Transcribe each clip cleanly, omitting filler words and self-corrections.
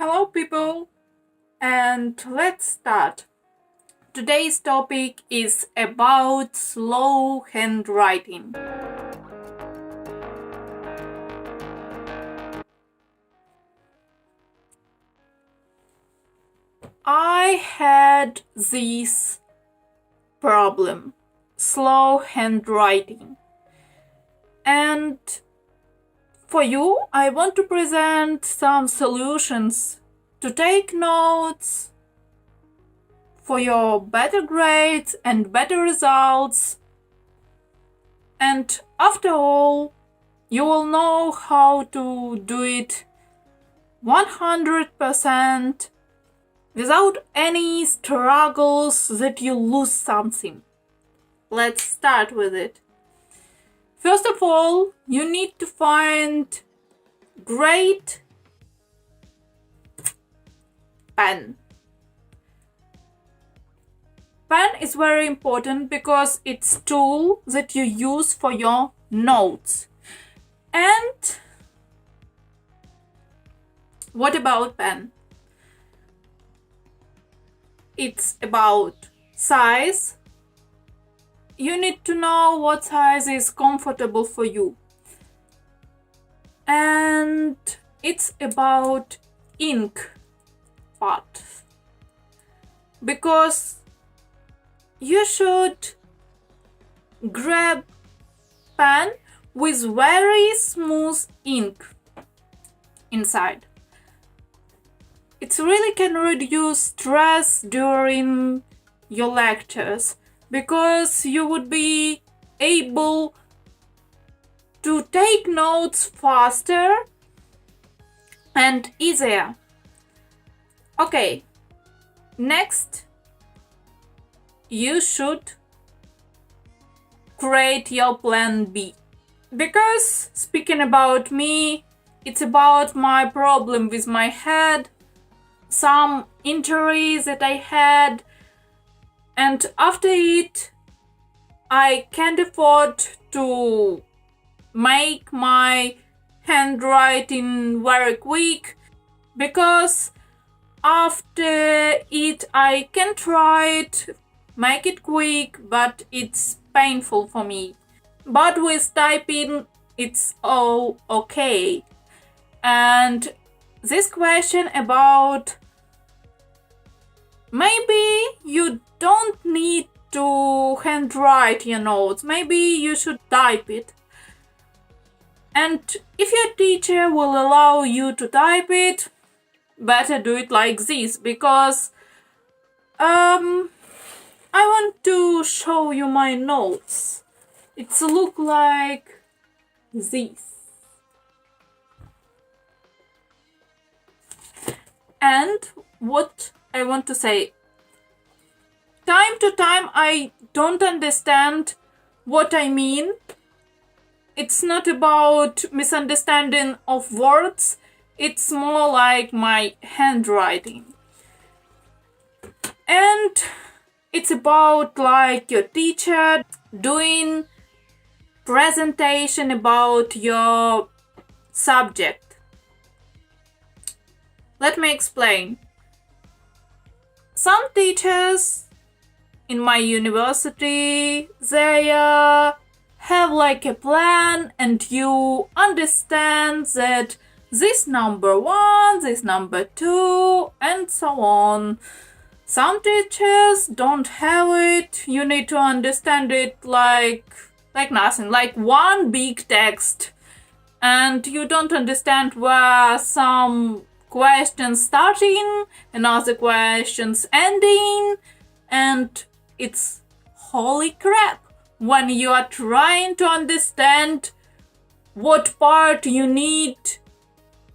Hello people, and let's start. Today's topic is about slow handwriting. I had this problem, slow handwriting. And for you, I want to present some solutions to take notes for your better grades and better results. And after all, you will know how to do it 100% without any struggles that you lose something. Let's start with it. First of all, you need to find great pen. Pen is very important because it's a tool that you use for your notes. And what about pen? It's about size. You need to know what size is comfortable for you. And it's about ink part. Because you should grab pen with very smooth ink inside. It really can reduce stress during your lectures because you would be able to take notes faster and easier. Okay, next you should create your plan B. Because speaking about me, it's about my problem with my head, some injuries that I had, and after it, I can't afford to make my handwriting very quick because after it, I can try to make it quick, but it's painful for me. But with typing, it's all okay. And this question about maybe you don't need to handwrite your notes, maybe you should type it. And if your teacher will allow you to type it, better do it like this, because I want to show you my notes. It's look like this. And what I want to say, time to time I don't understand what I mean. It's not about misunderstanding of words, it's more like my handwriting. And it's about like your teacher doing presentation about your subject. Let me explain. Some teachers in my university, they have like a plan and you understand that this number 1, this number 2, and so on. Some teachers don't have it. You need to understand it like nothing, like one big text. And you don't understand where some questions starting and other questions ending. And it's holy crap when you are trying to understand what part you need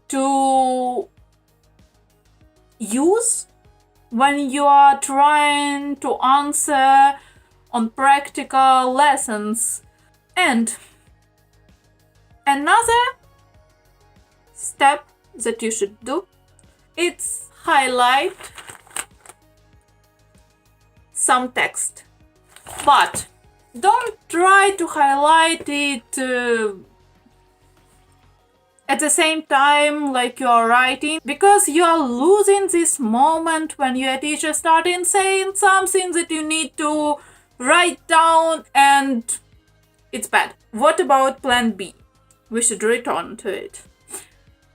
to use when you are trying to answer on practical lessons. And another step that you should do, it's highlight some text. But don't try to highlight it at the same time like you are writing, because you are losing this moment when your teacher started saying something that you need to write down, and it's bad. What about plan B? We should return to it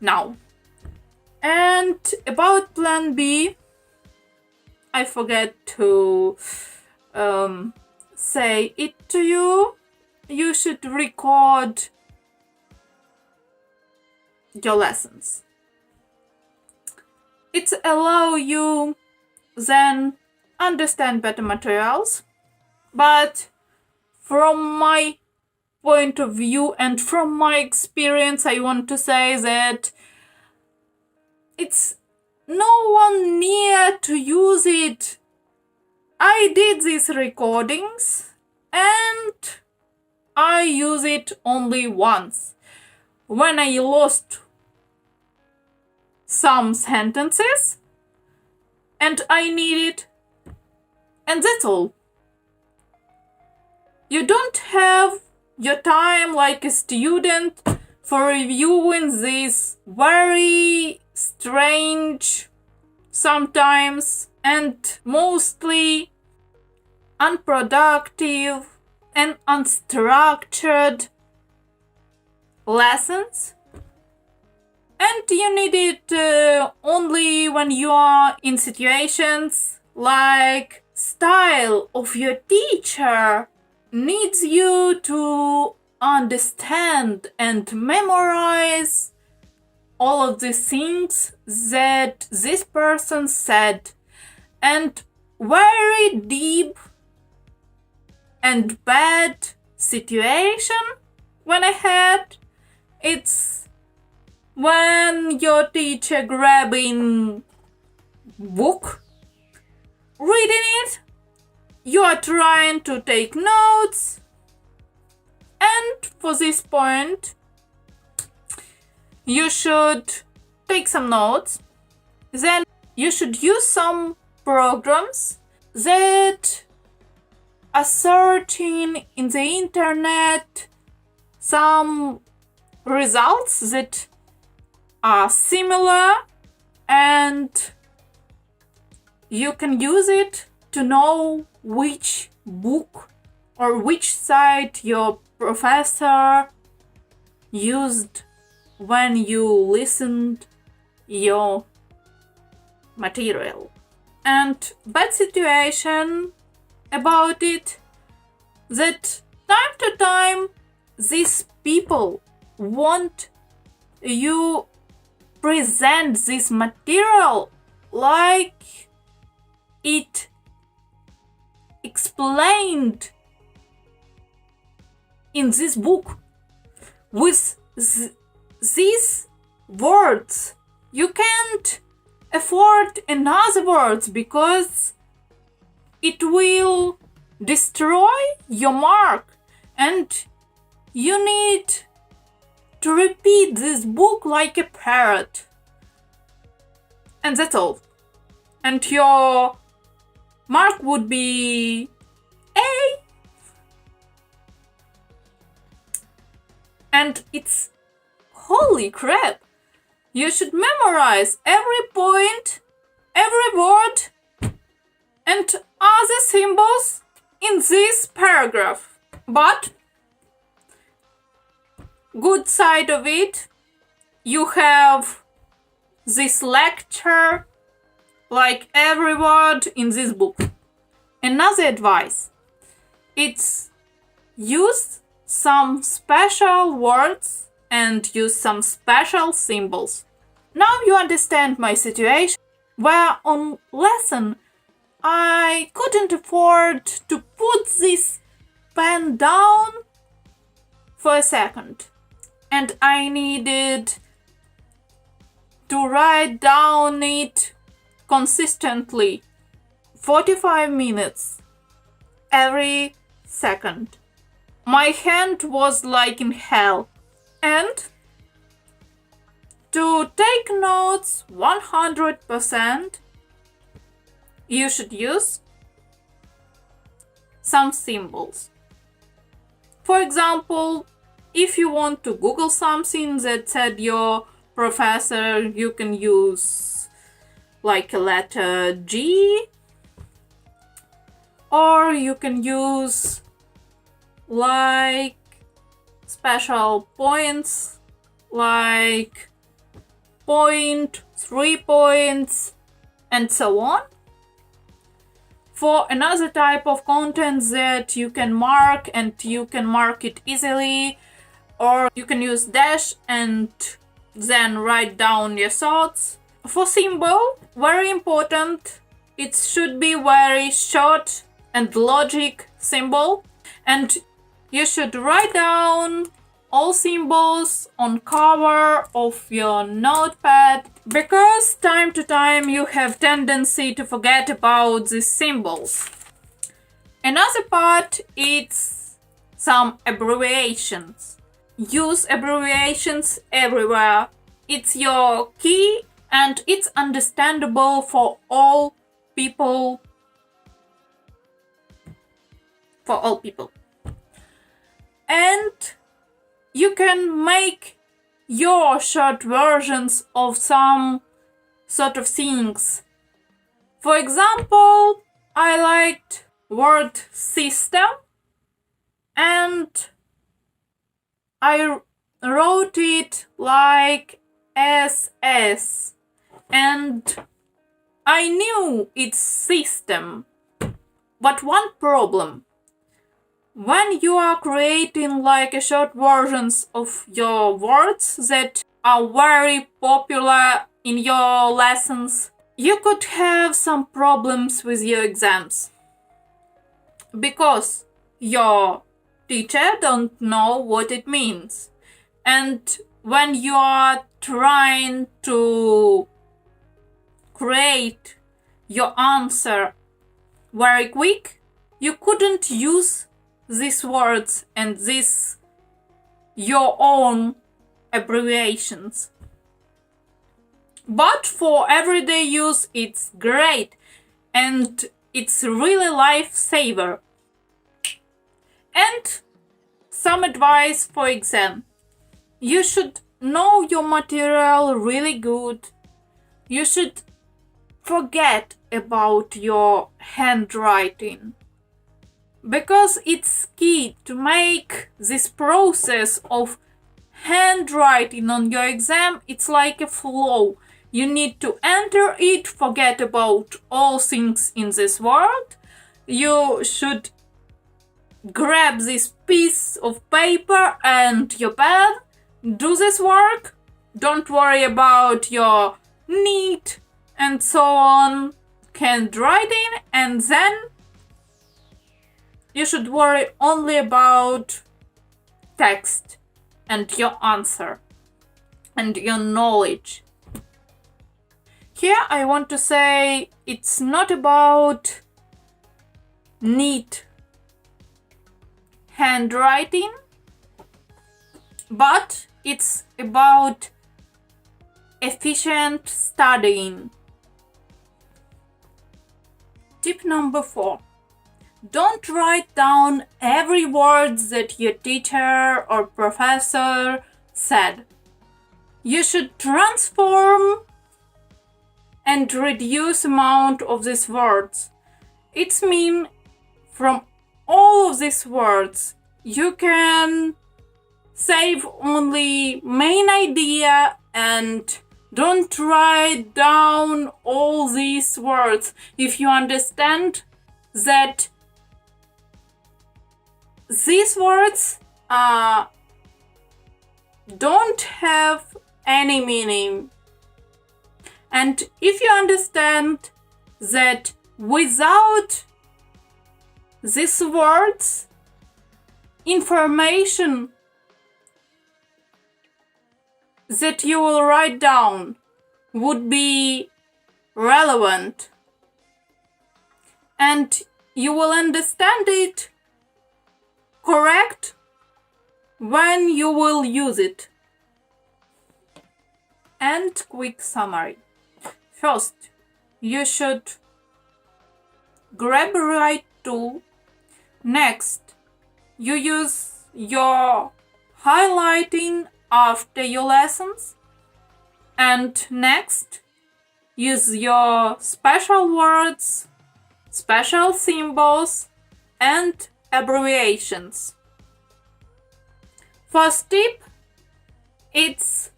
now. And about plan B, I forget to say it to you. You should record your lessons. It allows you then understand better materials. But from my point of view and from my experience, I want to say that it's no one near to use it. I did these recordings and I use it only once, when I lost some sentences and I need it, and that's all. You don't have your time like a student for reviewing this very strange, sometimes and mostly unproductive and unstructured lessons, and you need it only when you are in situations like style of your teacher needs you to understand and memorize all of the things that this person said. And very deep and bad situation when I had, it's when your teacher grabbing book, reading it, you are trying to take notes, and for this point you should take some notes. Then you should use some programs that are searching in the internet some results that are similar, and you can use it to know which book or which site your professor used when you listened your material. And bad situation about it, that time to time these people want you present this material like it explained in this book with these words. You can't afford another words because it will destroy your mark, and you need to repeat this book like a parrot. And that's all. And your mark would be A. And it's holy crap. You should memorize every point, every word, and other symbols in this paragraph. But good side of it, you have this lecture like every word in this book. Another advice, it's use some special words and use some special symbols. Now you understand my situation, where on lesson I couldn't afford to put this pen down for a second, and I needed to write down it consistently 45 minutes every second. My hand was like in hell. And to take notes 100%, you should use some symbols. For example, if you want to Google something that said your professor, you can use like a letter G, or you can use like special points like point, 3 points, and so on. For another type of content that you can mark and you can mark it easily, or you can use dash and then write down your thoughts. For symbol, very important, it should be very short and logic symbol, and you should write down all symbols on cover of your notepad, because time to time you have tendency to forget about these symbols. Another part is some abbreviations. Use abbreviations everywhere. It's your key and it's understandable for all people. And you can make your short versions of some sort of things. For example, I liked word system and I wrote it like SS, and I knew it's system. But one problem: when you are creating like a short versions of your words that are very popular in your lessons, you could have some problems with your exams, because your teacher don't know what it means. And when you are trying to create your answer very quick, you couldn't use these words and these your own abbreviations. But for everyday use, it's great and it's really lifesaver. And some advice for exam: you should know your material really good. You should forget about your handwriting, because it's key to make this process of handwriting on your exam. It's like a flow. You need to enter it, forget about all things in this world. You should grab this piece of paper and your pen, do this work, don't worry about your neat and so on handwriting, and then you should worry only about text and your answer and your knowledge. Here I want to say it's not about neat handwriting, but it's about efficient studying. Tip number 4. Don't write down every word that your teacher or professor said. You should transform and reduce amount of these words. It's mean from all of these words you can save only main idea and don't write down all these words. If you understand that these words don't have any meaning, and if you understand that without these words, information that you will write down would be relevant, and you will understand it correct when you will use it. And quick summary. First, you should grab a write tool. Next, you use your highlighting after your lessons. And next, use your special words, special symbols, and abbreviations. First tip, it's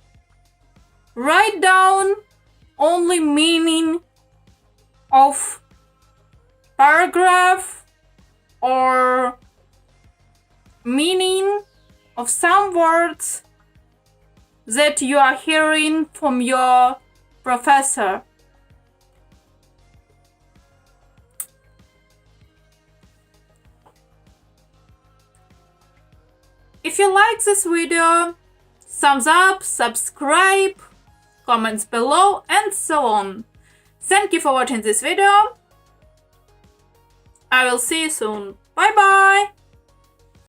write down only meaning of paragraph or meaning of some words that you are hearing from your professor. If you like this video, thumbs up, subscribe, comments below, and so on. Thank you for watching this video. I will see you soon. Bye bye!